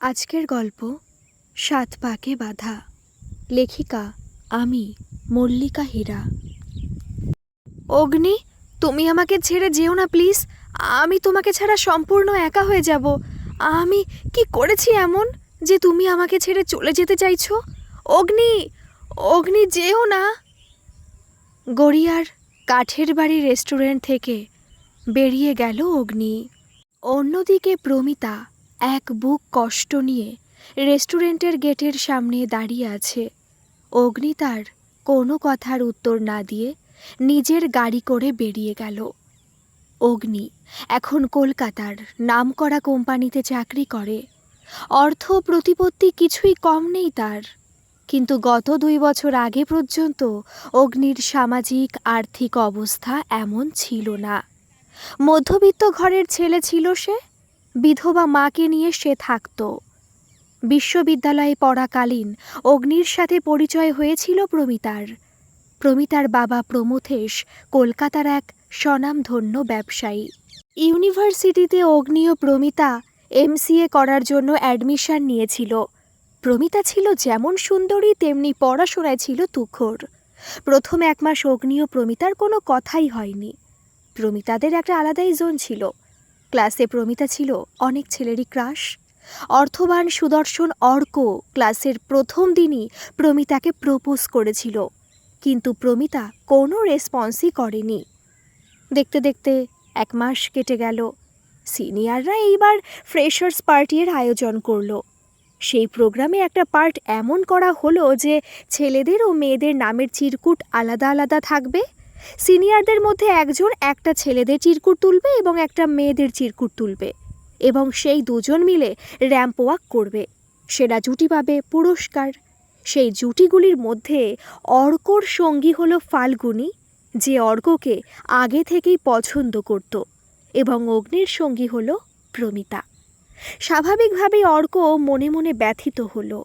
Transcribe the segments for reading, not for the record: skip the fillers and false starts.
আজকের গল্প ৭ পাকে বাঁধা। লেখিকা আমি, মল্লিকা হীরা। অগ্নি, তুমি আমাকে ছেড়ে যেও না প্লিজ। আমি তোমাকে ছাড়া সম্পূর্ণ একা হয়ে যাব। আমি কি করেছি এমন যে তুমি আমাকে ছেড়ে চলে যেতে চাইছো? অগ্নি, অগ্নি যেও না। গড়িয়ার কাঠের বাড়ি রেস্টুরেন্ট থেকে বেরিয়ে গেল অগ্নি। অন্যদিকে প্রমিতা এক বুক কষ্ট নিয়ে রেস্টুরেন্টের গেটের সামনে দাঁড়িয়ে আছে। অগ্নি তার কোনো কথার উত্তর না দিয়ে নিজের গাড়ি করে বেরিয়ে গেল। অগ্নি এখন কলকাতার নামকরা কোম্পানিতে চাকরি করে। অর্থ প্রতিপত্তি কিছুই কম নেই তার, কিন্তু গত ২ বছর আগে পর্যন্ত অগ্নির সামাজিক আর্থিক অবস্থা এমন ছিল না। মধ্যবিত্ত ঘরের ছেলে ছিল সে। বিধবা মাকে নিয়ে সে থাকত। বিশ্ববিদ্যালয়ে পড়াকালীন অগ্নির সাথে পরিচয় হয়েছিল প্রমিতার। প্রমিতার বাবা প্রমথেশ কলকাতার এক স্বনামধন্য ব্যবসায়ী। ইউনিভার্সিটিতে অগ্নি ও প্রমিতা MCA করার জন্য অ্যাডমিশন নিয়েছিল। প্রমিতা ছিল যেমন সুন্দরী তেমনি পড়াশোনায় ছিল তুখোড়। প্রথম ১ মাস অগ্নি ও প্রমিতার কোনো কথাই হয়নি। প্রমিতাদের একটা আলাদাই জোন ছিল। ক্লাসে প্রমিতা ছিল অনেক ছেলেরই ক্রাশ। অর্থবান সুদর্শন অর্ক ক্লাসের প্রথম দিনই প্রমিতাকে প্রপোজ করেছিল, কিন্তু প্রমিতা কোনো রেসপন্সই করেনি। দেখতে দেখতে ১ মাস কেটে গেল। সিনিয়ররা এইবার ফ্রেশার্স পার্টির আয়োজন করলো। সেই প্রোগ্রামে একটা পার্ট এমন করা হলো যে ছেলেদের ও মেয়েদের নামের চিরকুট আলাদা আলাদা থাকবে। সিনিয়রদের মধ্যে একজন একটা ছেলেদের চিরকুট তুলবে এবং একটা মেয়েদের চিরকুট তুলবে, এবং সেই দুজন মিলে র্যাম্প ওয়াক করবে। সেরা জুটি পাবে পুরস্কার। সেই জুটিগুলির মধ্যে অর্কর সঙ্গী হলো ফাল্গুনী, যে অর্ককে আগে থেকেই পছন্দ করত, এবং অগ্নির সঙ্গী হলো প্রমিতা। স্বাভাবিকভাবেই অর্ক মনে মনে ব্যথিত হলো।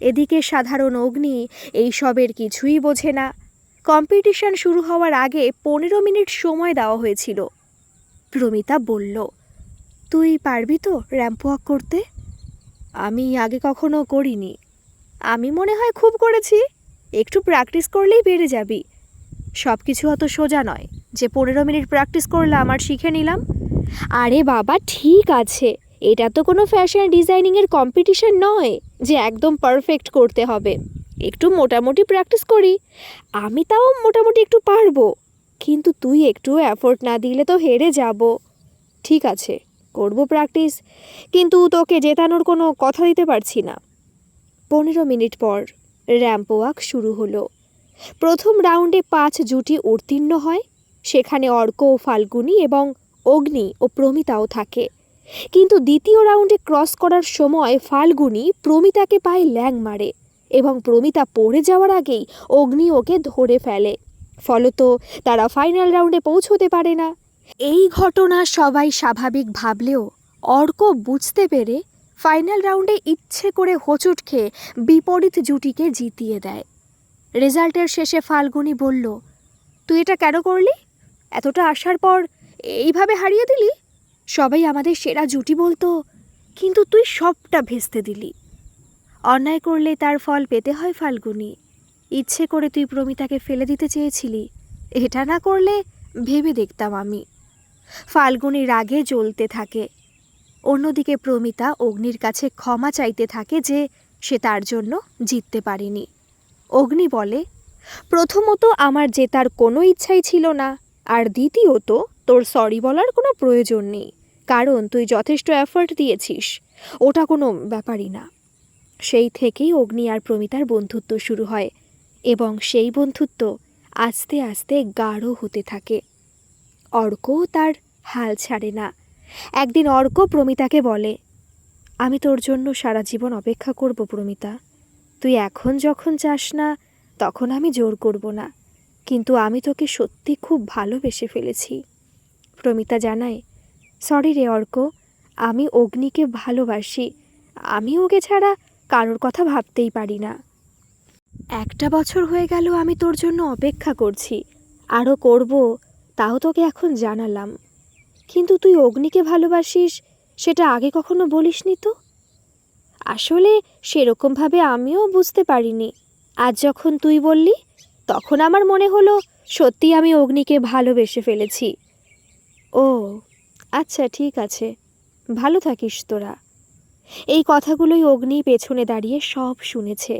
এদিকে সাধারণ অগ্নি এইসবের কিছুই বোঝে না। কম্পিটিশন শুরু হওয়ার আগে ১৫ মিনিট সময় দেওয়া হয়েছিল। প্রমিতা বলল, তুই পারবি তো র্যাম্প ওয়াক করতে? আমি আগে কখনো করিনি। আমি মনে হয় খুব করেছি। একটু প্র্যাকটিস করলেই বেড়ে যাবি। সব কিছু অত সোজা নয় যে ১৫ মিনিট প্র্যাকটিস করলাম আর শিখে নিলাম। আরে বাবা, ঠিক আছে, এটা তো কোনো ফ্যাশন ডিজাইনিংয়ের কম্পিটিশন নয় যে একদম পারফেক্ট করতে হবে। একটু মোটামুটি প্র্যাকটিস করি। আমি তাও মোটামুটি একটু পারবো, কিন্তু তুই একটু এফোর্ট না দিলে তো হেরে যাব। ঠিক আছে, করবো প্র্যাকটিস, কিন্তু তোকে জেতানোর কোনো কথা দিতে পারছি না। ১৫ মিনিট পর র্যাম্প ওয়াক শুরু হলো। প্রথম রাউন্ডে ৫ জুটি উত্তীর্ণ হয়। সেখানে অর্ক ও ফাল্গুনী এবং অগ্নি ও প্রমিতাও থাকে। কিন্তু দ্বিতীয় রাউন্ডে ক্রস করার সময় ফাল্গুনী প্রমিতাকে পায়ে ল্যাং মারে এবং প্রমিতা পড়ে যাওয়ার আগেই অগ্নি ওকে ধরে ফেলে। ফলত তারা ফাইনাল রাউন্ডে পৌঁছতে পারে না। এই ঘটনা সবাই স্বাভাবিক ভাবলেও অর্ক বুঝতে পেরে ফাইনাল রাউন্ডে ইচ্ছে করে হোঁচট খেয়ে বিপরীত জুটিকে জিতিয়ে দেয়। রেজাল্টের শেষে ফাল্গুনী বলল, তুই এটা কেন করলি? এতটা আসার পর এইভাবে হারিয়ে দিলি? সবাই আমাদের সেরা জুটি বলতো, কিন্তু তুই সবটা ভেস্তে দিলি। অন্যায় করলে তার ফল পেতে হয় ফাল্গুনী। ইচ্ছে করে তুই প্রমিতাকে ফেলে দিতে চেয়েছিলি। এটা না করলে ভেবে দেখতাম আমি। ফাল্গুনী রাগে জ্বলতে থাকে। অন্যদিকে প্রমিতা অগ্নির কাছে ক্ষমা চাইতে থাকে যে সে তার জন্য জিততে পারেনি। অগ্নি বলে, প্রথমত আমার জেতার কোনো ইচ্ছাই ছিল না, আর দ্বিতীয়ত তোর সরি বলার কোনো প্রয়োজন নেই, কারণ তুই যথেষ্ট এফর্ট দিয়েছিস। ওটা কোনো ব্যাপারই না। সেই থেকেই অগ্নি আর প্রমিতার বন্ধুত্ব শুরু হয়, এবং সেই বন্ধুত্ব আস্তে আস্তে গাঢ় হতে থাকে। অর্কও তার হাল ছাড়ে না। একদিন অর্ক প্রমিতাকে বলে, আমি তোর জন্য সারা জীবন অপেক্ষা করব প্রমিতা। তুই এখন যখন চাস না তখন আমি জোর করব না, কিন্তু আমি তোকে সত্যি খুব ভালোবেসে ফেলেছি। প্রমিতা জানায়, সরি রে অর্ক, আমি অগ্নিকে ভালোবাসি। আমি ওকে ছাড়া কারোর কথা ভাবতেই পারি না। 1টা বছর হয়ে গেল আমি তোর জন্য অপেক্ষা করছি, আরও করব, তাও তোকে এখন জানালাম। কিন্তু তুই অগ্নিকে ভালোবাসিস সেটা আগে কখনো বলিসনি তো। আসলে সেরকমভাবে আমিও বুঝতে পারিনি। আজ যখন তুই বললি তখন আমার মনে হলো সত্যি আমি অগ্নিকে ভালোবেসে ফেলেছি। ও আচ্ছা, ঠিক আছে, ভালো থাকিস তোরা। এই কথাগুলোই অগ্নি পেছনে দাঁড়িয়ে সব শুনেছে।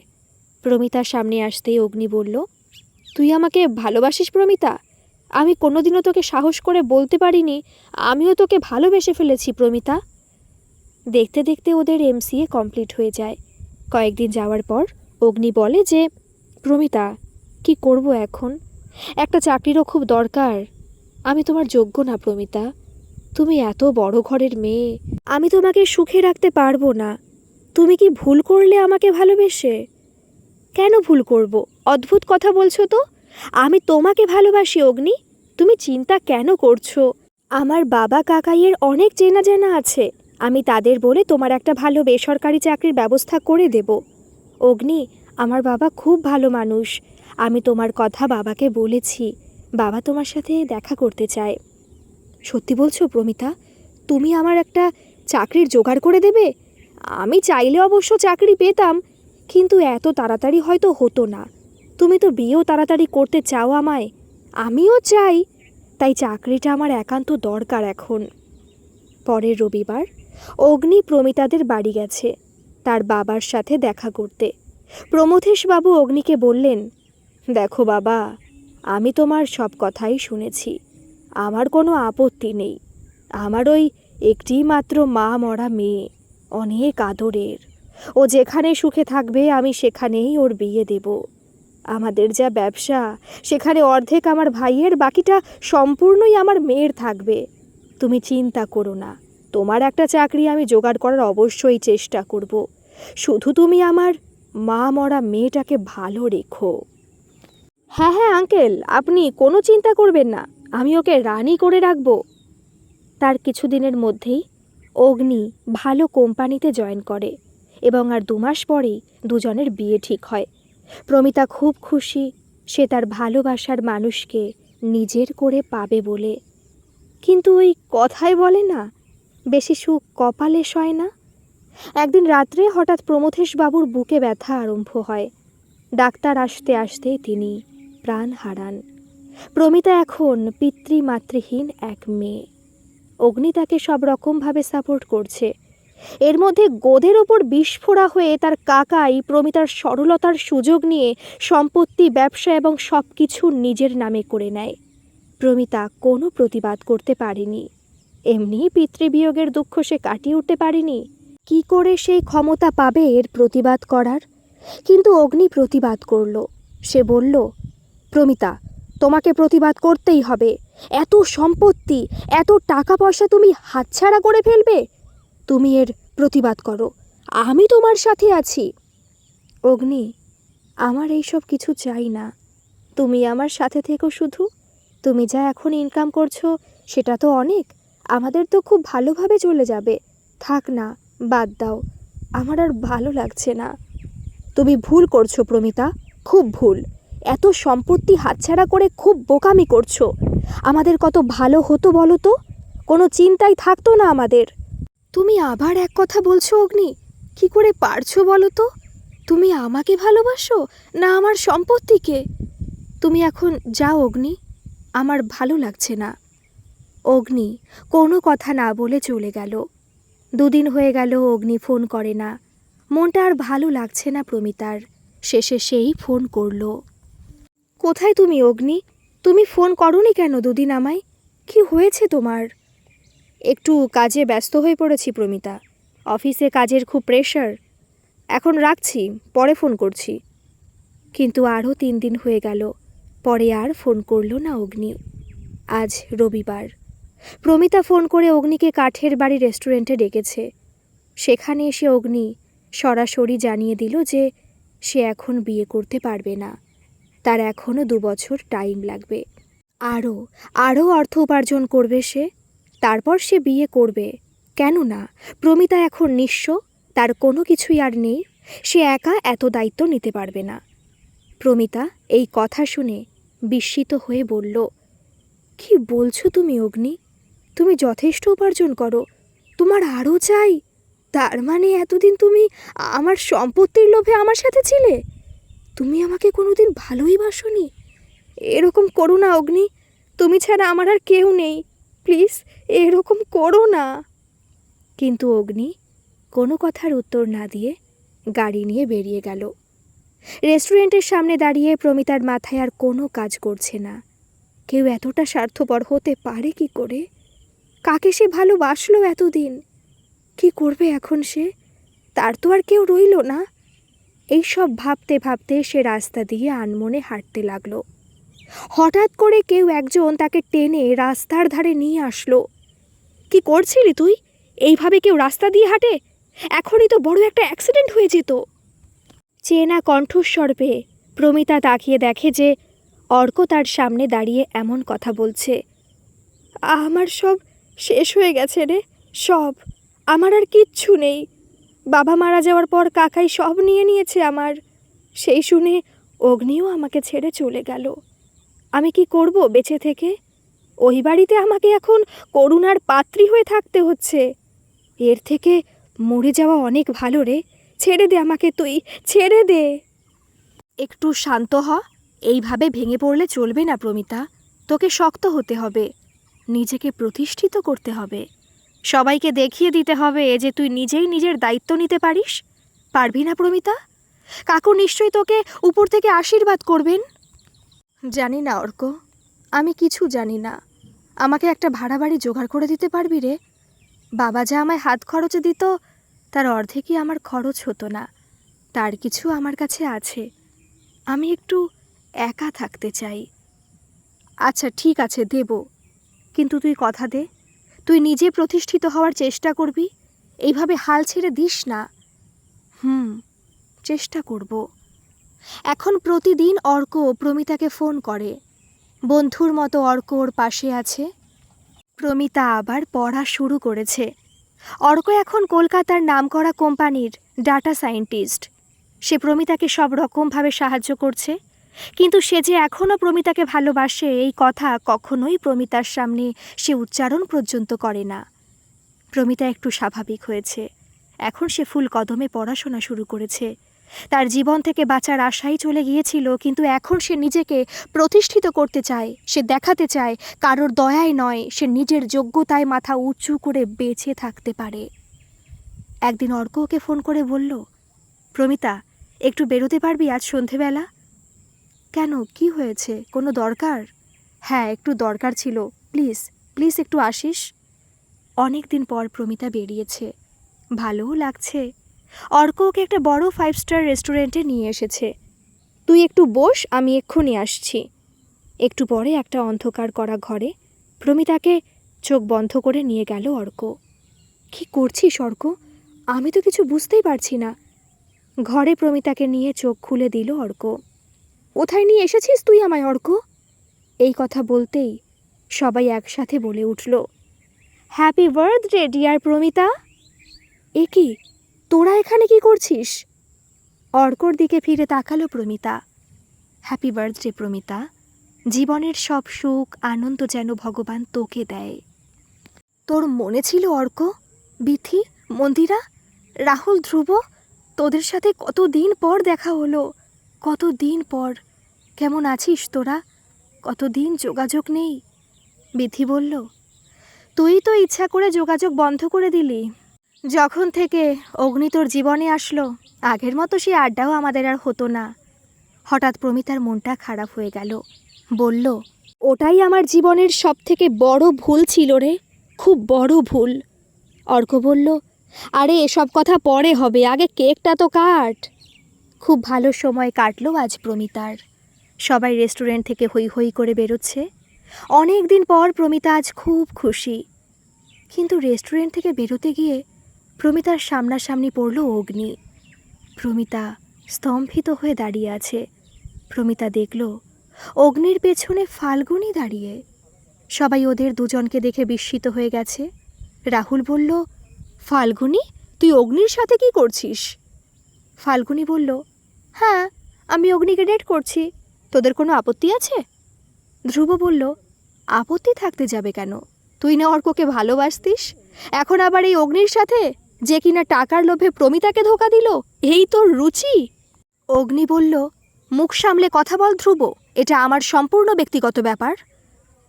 প্রমিতার সামনে আসতেই অগ্নি বলল, তুই আমাকে ভালোবাসিস প্রমিতা? আমি কোনোদিনও তোকে সাহস করে বলতে পারিনি আমিও তোকে ভালোবেসে ফেলেছি প্রমিতা। দেখতে দেখতে ওদের এমসিএ কমপ্লিট হয়ে যায়। কয়েকদিন যাওয়ার পর অগ্নি বলে যে, প্রমিতা, কি করব এখন? একটা চাকরিরও খুব দরকার। আমি তোমার যোগ্য না প্রমিতা। তুমি এত বড় ঘরের মেয়ে, আমি তোমাকে সুখে রাখতে পারবো না। তুমি কি ভুল করলে আমাকে ভালোবেসে? কেন ভুল করব? অদ্ভুত কথা বলছো তো। আমি তোমাকে ভালোবাসি অগ্নি। তুমি চিন্তা কেন করছো? আমার বাবা কাকাইয়ের অনেক চেনা জানা আছে। আমি তাদের বলে তোমার একটা ভালো বেসরকারি চাকরির ব্যবস্থা করে দেব। অগ্নি, আমার বাবা খুব ভালো মানুষ। আমি তোমার কথা বাবাকে বলেছি। বাবা তোমার সাথে দেখা করতে চায়। সত্যি বলছো প্রমিতা? তুমি আমার একটা চাকরির জোগাড় করে দেবে? আমি চাইলে অবশ্য চাকরি পেতাম, কিন্তু এত তাড়াতাড়ি হয়তো হতো না। তুমি তো বিয়েও তাড়াতাড়ি করতে চাও আমায়। আমিও চাই, তাই চাকরিটা আমার একান্ত দরকার এখন। পরের রবিবার অগ্নি প্রমিতাদের বাড়ি গেছে তার বাবার সাথে দেখা করতে। প্রমথেশবাবু অগ্নিকে বললেন, দেখো বাবা, আমি তোমার সব কথাই শুনেছি। আমার কোনো আপত্তি নেই। আমার ওই একটি মাত্র মা মরা মেয়ে, অনেক আদরের। ও যেখানে সুখে থাকবে আমি সেখানেই ওর বিয়ে দেব। আমাদের যা ব্যবসা সেখানে অর্ধেক আমার ভাইয়ের, বাকিটা সম্পূর্ণই আমার মেয়ের থাকবে। তুমি চিন্তা করো না, তোমার একটা চাকরি আমি জোগাড় করার অবশ্যই চেষ্টা করব। শুধু তুমি আমার মা মরা মেয়েটাকে ভালো রেখো। হ্যাঁ হ্যাঁ আঙ্কেল, আপনি কোনো চিন্তা করবেন না, আমি ওকে রানী করে রাখবো। তার কিছুদিনের মধ্যেই অগ্নি ভালো কোম্পানিতে জয়েন করে এবং আর 2 মাস পরেই দুজনের বিয়ে ঠিক হয়। প্রমিতা খুব খুশি, সে তার ভালোবাসার মানুষকে নিজের করে পাবে বলে। কিন্তু ওই কথাই বলে না, বেশি সুখ কপালে সয় না। একদিন রাত্রে হঠাৎ প্রমথেশবাবুর বুকে ব্যথা আরম্ভ হয়। ডাক্তার আসতে আসতেই তিনি প্রাণ হারান। প্রমিতা এখন পিতৃমাতৃহীন এক মেয়ে। অগ্নি তাকে সব রকমভাবে সাপোর্ট করছে। এর মধ্যে গোদের ওপর বিস্ফোরা হয়ে তার কাকাই প্রমিতার সরলতার সুযোগ নিয়ে সম্পত্তি, ব্যবসা এবং সব কিছু নিজের নামে করে নেয়। প্রমিতা কোনো প্রতিবাদ করতে পারেনি। এমনি পিতৃবিয়োগের দুঃখ সে কাটিয়ে উঠতে পারেনি। কি করে সেই ক্ষমতা পাবে এর প্রতিবাদ করার? কিন্তু অগ্নি প্রতিবাদ করল। সে বলল, প্রমিতা, তোমাকে প্রতিবাদ করতেই হবে। এত সম্পত্তি, এত টাকা পয়সা তুমি হাতছাড়া করে ফেলবে? তুমি এর প্রতিবাদ করো, আমি তোমার সাথে আছি। অগ্নি, আমার এইসব কিছু চাই না। তুমি আমার সাথে থেকো শুধু। তুমি যা এখন ইনকাম করছো সেটা তো অনেক, আমাদের তো খুব ভালোভাবে চলে যাবে। থাক না, বাদ দাও, আমার আর ভালো লাগছে না। তুমি ভুল করছো প্রমিতা, খুব ভুল। এত সম্পত্তি হাতছাড়া করে খুব বোকামি করছো। আমাদের কত ভালো হতো বলো তো, কোনো চিন্তাই থাকতো না আমাদের। তুমি আবার এক কথা বলছো অগ্নি, কি করে পারছো বলো তো? তুমি আমাকে ভালোবাসো না আমার সম্পত্তিকে? তুমি এখন যাও অগ্নি, আমার ভালো লাগছে না। অগ্নি কোনো কথা না বলে চলে গেল। 2 দিন হয়ে গেল অগ্নি ফোন করে না। মনটা আর ভালো লাগছে না প্রমিতার। শেষে সেই ফোন করল। কোথায় তুমি অগ্নি? তুমি ফোন করোনি কেন 2 দিন আমায়? কি হয়েছে তোমার? একটু কাজে ব্যস্ত হয়ে পড়েছি প্রমিতা, অফিসে কাজের খুব প্রেশার। এখন রাখছি, পরে ফোন করছি। কিন্তু আরও 3 দিন হয়ে গেল, পরে আর ফোন করল না অগ্নি। আজ রবিবার। প্রমিতা ফোন করে অগ্নিকে কাঠের বাড়ি রেস্টুরেন্টে ডেকেছে। সেখানে এসে অগ্নি সরাসরি জানিয়ে দিল যে সে এখন বিয়ে করতে পারবে না। তার এখনও 2 বছর টাইম লাগবে। আরও অর্থ উপার্জন করবে সে, তারপর সে বিয়ে করবে। কেননা প্রমিতা এখন নিঃস্ব, তার কোনো কিছুই আর নেই। সে একা এত দায়িত্ব নিতে পারবে না। প্রমিতা এই কথা শুনে বিস্মিত হয়ে বলল, কি বলছো তুমি অগ্নি? তুমি যথেষ্ট উপার্জন করো, তোমার আরও চাই? তার মানে এতদিন তুমি আমার সম্পত্তির লোভে আমার সাথে ছিলে? তুমি আমাকে কোনোদিন ভালোই বাসোনি। এরকম করো না অগ্নি, তুমি ছাড়া আমার আর কেউ নেই, প্লিজ এরকম করো না। কিন্তু অগ্নি কোনো কথার উত্তর না দিয়ে গাড়ি নিয়ে বেরিয়ে গেল। রেস্টুরেন্টের সামনে দাঁড়িয়ে প্রমিতার মাথায় আর কোনো কাজ করছে না। কেউ এতটা স্বার্থপর হতে পারে কি করে? কাকে সে ভালোবাসলো এতদিন? কি করবে এখন সে? তার তো আর কেউ রইল না। এই সব ভাবতে ভাবতে সে রাস্তা দিয়ে আনমনে হাঁটতে লাগলো। হঠাৎ করে কেউ একজন তাকে টেনে রাস্তার ধারে নিয়ে আসলো। কি করছিলি তুই? এইভাবে কেউ রাস্তা দিয়ে হাঁটে? এখনই তো বড় একটা অ্যাক্সিডেন্ট হয়ে যেত। চেনা কণ্ঠস্বর পেয়ে প্রমিতা তাকিয়ে দেখে যে অর্ক তার সামনে দাঁড়িয়ে এমন কথা বলছে। আমার সব শেষ হয়ে গেছে রে, সব। আমার আর কিচ্ছু নেই। বাবা মারা যাওয়ার পর কাকাই সব নিয়ে নিয়েছে আমার। সেই শুনে অগ্নিও আমাকে ছেড়ে চলে গেল। আমি কি করব বেঁচে থেকে? ওই বাড়িতে আমাকে এখন করুণার পাত্রী হয়ে থাকতে হচ্ছে। এর থেকে মরে যাওয়া অনেক ভালো রে। ছেড়ে দে আমাকে, তুই ছেড়ে দে। একটু শান্ত হ। এইভাবে ভেঙে পড়লে চলবে না প্রমিতা। তোকে শক্ত হতে হবে, নিজেকে প্রতিষ্ঠিত করতে হবে, সবাইকে দেখিয়ে দিতে হবে যে তুই নিজেই নিজের দায়িত্ব নিতে পারিস। পারবি না প্রমিতা? কাকু নিশ্চয়ই তোকে উপর থেকে আশীর্বাদ করবেন। জানি না অর্ক, আমি কিছু জানি না। আমাকে একটা ভাড়া বাড়ি জোগাড় করে দিতে পারবি রে? বাবা যা আমায় হাত খরচে দিত তার অর্ধেকই আমার খরচ হতো না। তার কিছু আমার কাছে আছে। আমি একটু একা থাকতে চাই। আচ্ছা ঠিক আছে, দেব। কিন্তু তুই কথা দে, তুই নিজে প্রতিষ্ঠিত হওয়ার চেষ্টা করবি। এইভাবে হাল ছেড়ে দিস না। চেষ্টা করব। এখন প্রতিদিন অর্ক প্রমিতাকে ফোন করে। বন্ধুর মতো অর্ক ওর পাশে আছে। প্রমিতা আবার পড়া শুরু করেছে। অর্ক এখন কলকাতার নামকরা কোম্পানির ডাটা সায়েন্টিস্ট। সে প্রমিতাকে সব রকমভাবে সাহায্য করছে। কিন্তু সে যে এখনও প্রমিতাকে ভালোবাসে এই কথা কখনোই প্রমিতার সামনে সে উচ্চারণ পর্যন্ত করে না। প্রমিতা একটু স্বাভাবিক হয়েছে। এখন সে ফুল কদমে পড়াশোনা শুরু করেছে। তার জীবন থেকে বাঁচার আশাই চলে গিয়েছিল, কিন্তু এখন সে নিজেকে প্রতিষ্ঠিত করতে চায়। সে দেখাতে চায় কারোর দয়ায় নয়, সে নিজের যোগ্যতায় মাথা উঁচু করে বেঁচে থাকতে পারে। একদিন অর্ক ওকে ফোন করে বলল, প্রমিতা, একটু বেরোতে পারবি আজ সন্ধেবেলা? কেন, কি হয়েছে? কোনো দরকার? হ্যাঁ, একটু দরকার ছিল। প্লিজ প্লিজ একটু আসিস। অনেক দিন পর প্রমিতা বেরিয়েছে। ভালোও লাগছে। অর্ক ওকে একটা বড় 5 স্টার রেস্টুরেন্টে নিয়ে এসেছে। তুই একটু বস, আমি এক্ষুনি আসছি। একটু পরে একটা অন্ধকার করা ঘরে প্রমিতাকে চোখ বন্ধ করে নিয়ে গেল অর্ক। কি করছিস অর্ক? আমি তো কিছু বুঝতেই পারছি না। ঘরে প্রমিতাকে নিয়ে চোখ খুলে দিল অর্ক। কোথায় নিয়ে এসেছিস তুই আমায় অর্ক? এই কথা বলতেই সবাই একসাথে বলে উঠল, হ্যাপি বার্থডে ডিয়ার প্রমিতা। এ কি, তোরা এখানে কি করছিস? অর্কর দিকে ফিরে তাকালো প্রমিতা। Happy birthday Promita. জীবনের সব সুখ আনন্দ যেন ভগবান তোকে দেয়। তোর মনে ছিল অর্ক? বিথি, মন্দিরা, রাহুল, ধ্রুব, তোদের সাথে কতদিন পর দেখা হলো। কতদিন পর। কেমন আছিস তোরা? কতদিন যোগাযোগ নেই। বিথি বলল, তুই তো ইচ্ছা করে যোগাযোগ বন্ধ করে দিলি। যখন থেকে অগ্নি তোর জীবনে আসলো, আগের মতো সে আড্ডাও আমাদের আর হতো না। হঠাৎ প্রমিতার মনটা খারাপ হয়ে গেল। বলল, ওটাই আমার জীবনের সবথেকে বড় ভুল ছিল রে, খুব বড় ভুল। অর্ক বলল, আরে এসব কথা পরে হবে, আগে কেকটা তো কাট। খুব ভালো সময় কাটলো আজ প্রমিতার। সবাই রেস্টুরেন্ট থেকে হই হই করে বেরোচ্ছে। অনেক দিন পর প্রমিতা আজ খুব খুশি। কিন্তু রেস্টুরেন্ট থেকে বেরোতে গিয়ে প্রমিতার সামনাসামনি পড়ল অগ্নি। প্রমিতা স্তম্ভিত হয়ে দাঁড়িয়ে আছে। প্রমিতা দেখল অগ্নির পেছনে ফাল্গুনি দাঁড়িয়ে। সবাই ওদের দুজনকে দেখে বিস্মিত হয়ে গেছে। রাহুল বলল, ফাল্গুনি, তুই অগ্নির সাথে কি করছিস? ফাল্গুনি বলল, হ্যাঁ, আমি অগ্নিকে ডেট করছি। তোদের কোনো আপত্তি আছে? ধ্রুব বলল, আপত্তি থাকতে যাবে কেন? তুই না অর্ককে ভালোবাসতিস, এখন আবার এই অগ্নির সাথে? যে কিনা টাকার লোভে প্রমিতাকে ধোঁকা দিল, এই তোর রুচি? অগ্নি বলল, মুখ সামলে কথা বল ধ্রুব, এটা আমার সম্পূর্ণ ব্যক্তিগত ব্যাপার।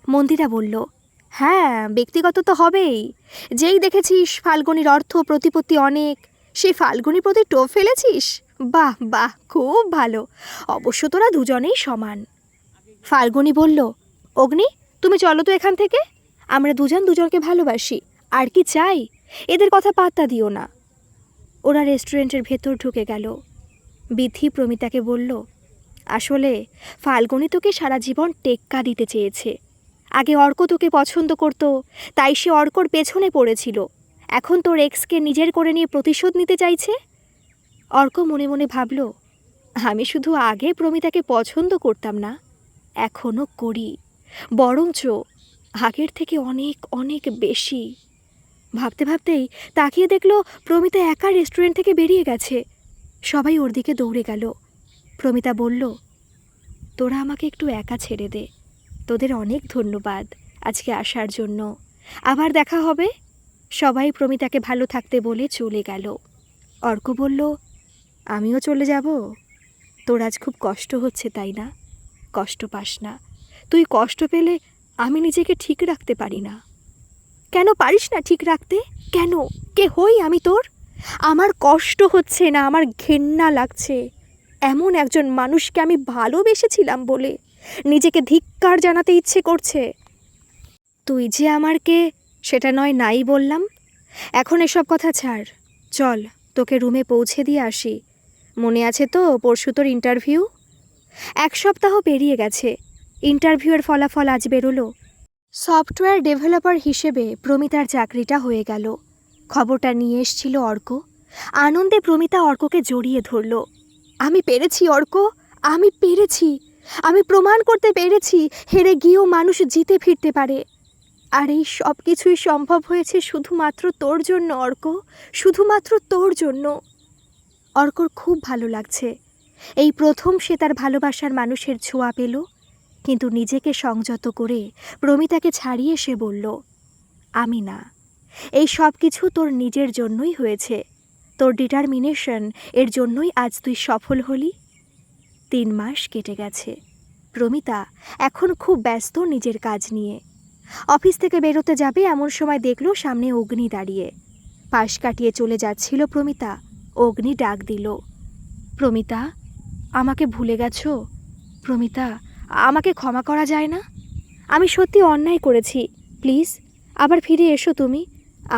মন্দিরা বলল, হ্যাঁ ব্যক্তিগত তো হবেই। যেই দেখেছিস ফাল্গুনির অর্থ প্রতিপত্তি অনেক, সেই ফাল্গুনির প্রতি টোপ ফেলেছিস। বাহ বাহ, খুব ভালো। অবশ্য তোরা দুজনেই সমান। ফাল্গুনি বলল, অগ্নি তুমি চলো তো এখান থেকে, আমরা দুজন দুজনকে ভালোবাসি, আর কি চাই? এদের কথা পাত্তা দিও না। ওরা রেস্টুরেন্টের ভেতর ঢুকে গেল। বিথি প্রমিতাকে বলল, আসলে ফাল্গুনি তোকে সারা জীবন টেক্কা দিতে চেয়েছে। আগে অর্ক তোকে পছন্দ করত, তাই সে অর্কর পেছনে পড়েছিল। এখন তোর এক্সকে নিজের করে নিয়ে প্রতিশোধ নিতে চাইছে। অর্ক মনে মনে ভাবল, আমি শুধু আগে প্রমিতাকে পছন্দ করতাম না, এখনও করি, বরঞ্চ আগের থেকে অনেক অনেক বেশি। ভাবতে ভাবতেই তাকিয়ে দেখল প্রমিতা একা রেস্টুরেন্ট থেকে বেরিয়ে গেছে। সবাই ওর দিকে দৌড়ে গেল। প্রমিতা বলল, তোরা আমাকে একটু একা ছেড়ে দে। তোদের অনেক ধন্যবাদ আজকে আসার জন্য। আবার দেখা হবে। সবাই প্রমিতাকে ভালো থাকতে বলে চলে গেল। অর্ক বলল, আমিও চলে যাব। তোর আজ খুব কষ্ট হচ্ছে তাই না? কষ্ট পাস না। তুই কষ্ট পেলে আমি নিজেকে ঠিক রাখতে পারি না। কেন পারিস না ঠিক রাখতে? কেন? কে হই আমি তোর? আমার কষ্ট হচ্ছে না, আমার ঘেন্না লাগছে। এমন একজন মানুষকে আমি ভালোবেসেছিলাম বলে নিজেকে ধিক্কার জানাতে ইচ্ছে করছে। তুই যে আমার কে সেটা নয় নাই বললাম। এখন এসব কথা ছাড়, চল তোকে রুমে পৌঁছে দিয়ে আসি। মনে আছে তো পরশু তোর ইন্টারভিউ? 1 সপ্তাহ পেরিয়ে গেছে। ইন্টারভিউয়ের ফলাফল আজ বেরোলো। সফটওয়্যার ডেভেলপার হিসেবে প্রমিতার চাকরিটা হয়ে গেল। খবরটা নিয়ে এসছিল অর্ক। আনন্দে প্রমিতা অর্ককে জড়িয়ে ধরল। আমি পেরেছি অর্ক, আমি পেরেছি। আমি প্রমাণ করতে পেরেছি হেরে গিয়েও মানুষ জিতে ফিরতে পারে। আর এই সব কিছুই সম্ভব হয়েছে শুধুমাত্র তোর জন্য অর্ক, শুধুমাত্র তোর জন্য। অর্কর খুব ভালো লাগছে। এই প্রথম সে তার ভালোবাসার মানুষের ছোঁয়া পেল। কিন্তু নিজেকে সংযত করে প্রমিতাকে ছাড়িয়ে সে বলল, আমি না, এই সব কিছু তোর নিজের জন্যই হয়েছে। তোর ডিটারমিনেশন, এর জন্যই আজ তুই সফল হলি। 3 মাস কেটে গেছে। প্রমিতা এখন খুব ব্যস্ত নিজের কাজ নিয়ে। অফিস থেকে বেরোতে যাবে এমন সময় দেখল সামনে অগ্নি দাঁড়িয়ে। পাশ কাটিয়ে চলে যাচ্ছিল প্রমিতা। অগ্নি ডাক দিল, প্রমিতা আমাকে ভুলে গেছো? প্রমিতা, আমাকে ক্ষমা করা যায় না? আমি সত্যি অন্যায় করেছি, প্লিজ আবার ফিরে এসো তুমি।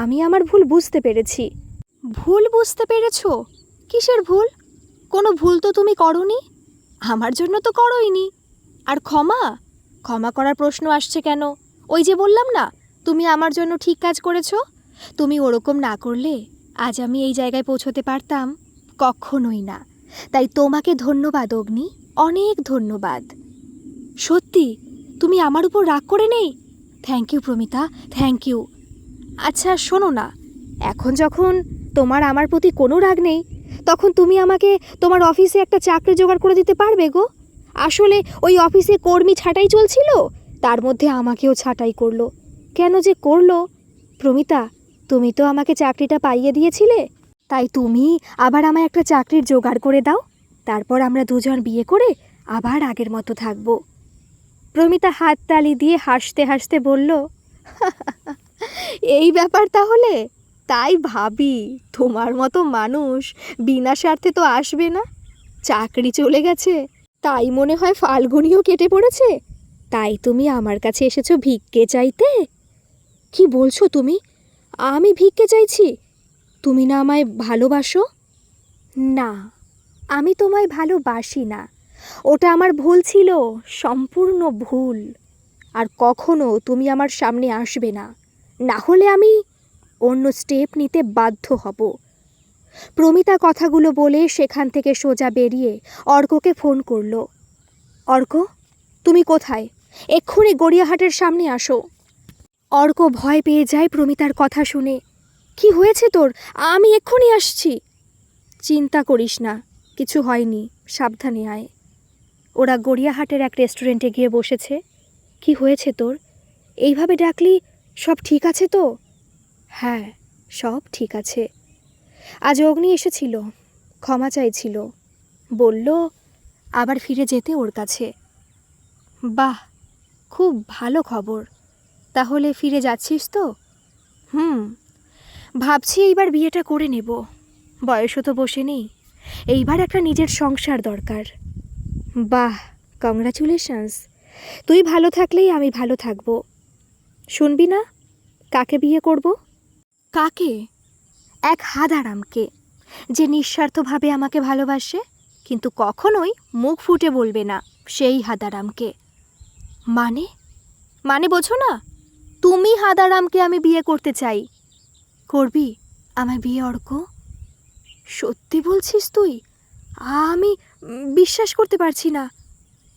আমি আমার ভুল বুঝতে পেরেছি। ভুল বুঝতে পেরেছো? কিসের ভুল? কোনো ভুল তো তুমি করোনি। আমার জন্য তো করোইনি। আর ক্ষমা? ক্ষমা করার প্রশ্ন আসছে কেন? ওই যে বললাম না, তুমি আমার জন্য ঠিক কাজ করেছো। তুমি ওরকম না করলে আজ আমি এই জায়গায় পৌঁছতে পারতাম? কখনোই না। তাই তোমাকে ধন্যবাদ অগ্নি, অনেক ধন্যবাদ। সত্যি তুমি আমার উপর রাগ করে নেই? Thank you Pramita, thank you. আচ্ছা শোনো না, এখন যখন তোমার আমার প্রতি কোনো রাগ নেই, তখন তুমি আমাকে তোমার অফিসে একটা চাকরি জোগাড় করে দিতে পারবে গো? আসলে ওই অফিসে কর্মী ছাঁটাই চলছিল, তার মধ্যে আমাকেও ছাঁটাই করলো। কেন যে করলো? প্রমিতা, তুমি তো আমাকে চাকরিটা পাইয়ে দিয়েছিলে, তাই তুমি আবার আমায় একটা চাকরির জোগাড় করে দাও। তারপর আমরা দুজন বিয়ে করে আবার আগের মতো থাকবো। প্রমিতা হাততালি দিয়ে হাসতে হাসতে বলল, এই ব্যাপার তাহলে? তাই ভাবি তোমার মতো মানুষ বিনা স্বার্থে তো আসবে না। চাকরি চলে গেছে, তাই মনে হয় ফাল্গুনিও কেটে পড়েছে, তাই তুমি আমার কাছে এসেছো ভিক্ষে চাইতে? কি বলছো তুমি? আমি ভিক্ষে চাইছি? তুমি না আমায় ভালোবাসো? না, আমি তোমায় ভালোবাসি না। ওটা আমার ভুল ছিল, সম্পূর্ণ ভুল। আর কখনো তুমি আমার সামনে আসবে না, না হলে আমি অন্য স্টেপ নিতে বাধ্য হব। প্রমিতা কথাগুলো বলে সেখান থেকে সোজা বেরিয়ে অর্ককে ফোন করল। অর্ক, তুমি কোথায়? এক্ষুনি গড়িয়াহাটের সামনে আসো। অর্ক ভয় পেয়ে যায় প্রমিতার কথা শুনে। কি হয়েছে তোর? আমি এক্ষুনি আসছি। চিন্তা করিস না, কিছু হয়নি, সাবধানে আয়। ওরা গড়িয়াহাটের এক রেস্টুরেন্টে গিয়ে বসেছে। কি হয়েছে তোর? এইভাবে ডাকলি সব ঠিক আছে তো? হ্যাঁ, সব ঠিক আছে। আজ অগ্নি এসেছিল, ক্ষমা চাইছিল, বলল আবার ফিরে যেতে ওর কাছে। বাহ, খুব ভালো খবর। তাহলে ফিরে যাচ্ছিস তো? ভাবছি এইবার বিয়েটা করে নেব। বয়সও তো বসে নেই, এইবার একটা নিজের সংসার দরকার। বাহ, কংগ্রাচুলেশনস। তুই ভালো থাকলেই আমি ভালো থাকব। শুনবি না, কাকে বিয়ে করব? কাকে? এক হাদারামকে, যে নিঃস্বার্থভাবে আমাকে ভালোবাসে, কিন্তু কখনোই মুখ ফুটে বলবে না, সেই হাদারামকে। মানে? মানে বোঝো না? তুমি হাদারামকে আমি বিয়ে করতে চাই। করবি আমায় বিয়ে অর্ক? সত্যি বলছিস তুই? আমি বিশ্বাস করতে পারছি না।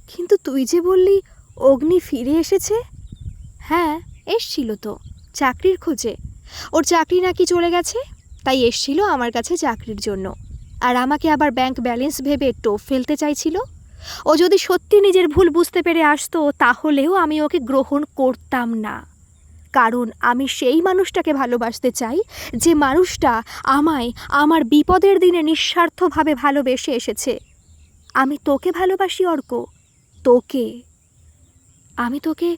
কিন্তু তুই যে বললি অগ্নি ফিরে এসেছে। হ্যাঁ, এসছিল তো, চাকরির খোঁজে। ওর চাকরি নাকি চলে গেছে, তাই এসছিল আমার কাছে চাকরির জন্য। আর আমাকে আবার ব্যাংক ব্যালেন্স ভেবে টোপ ফেলতে চাইছিল। ও যদি সত্যি নিজের ভুল বুঝতে পেরে আসতো, তাহলেও আমি ওকে গ্রহণ করতাম না। কারণ আমি সেই মানুষটাকে ভালোবাসতে চাই, যে মানুষটা আমায় আমার বিপদের দিনে নিঃস্বার্থভাবে ভালোবেসে এসেছে। আমি তোকে ভালোবাসি অর্ক, তোকে। আমি তোকে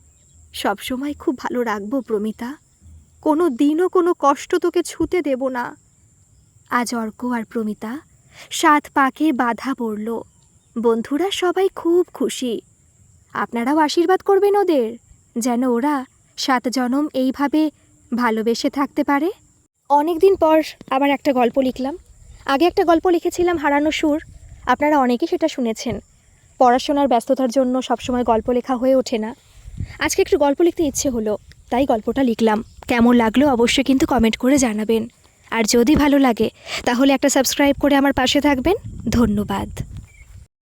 সবসময় খুব ভালো রাখবো প্রমিতা। কোনো দিনও কোনো কষ্ট তোকে ছুঁতে দেব না। আজ অর্ক আর প্রমিতা 7 পাকে বাধা পড়ল। বন্ধুরা সবাই খুব খুশি। আপনারাও আশীর্বাদ করবেন ওদের, যেন ওরা 7 জনম এইভাবে ভালোবেসে থাকতে পারে। অনেক দিন পর আবার একটা গল্প লিখলাম। আগে একটা গল্প লিখেছিলাম, হারানো সুর। আপনারা অনেকেই সেটা শুনেছেন। পড়াশোনার ব্যস্ততার জন্য সবসময় গল্প লেখা হয়ে ওঠে না। আজকে একটু গল্প লিখতে ইচ্ছে হলো, তাই গল্পটা লিখলাম। কেমন লাগলো অবশ্যই কিন্তু কমেন্ট করে জানাবেন। আর যদি ভালো লাগে তাহলে একটা সাবস্ক্রাইব করে আমার পাশে থাকবেন। ধন্যবাদ।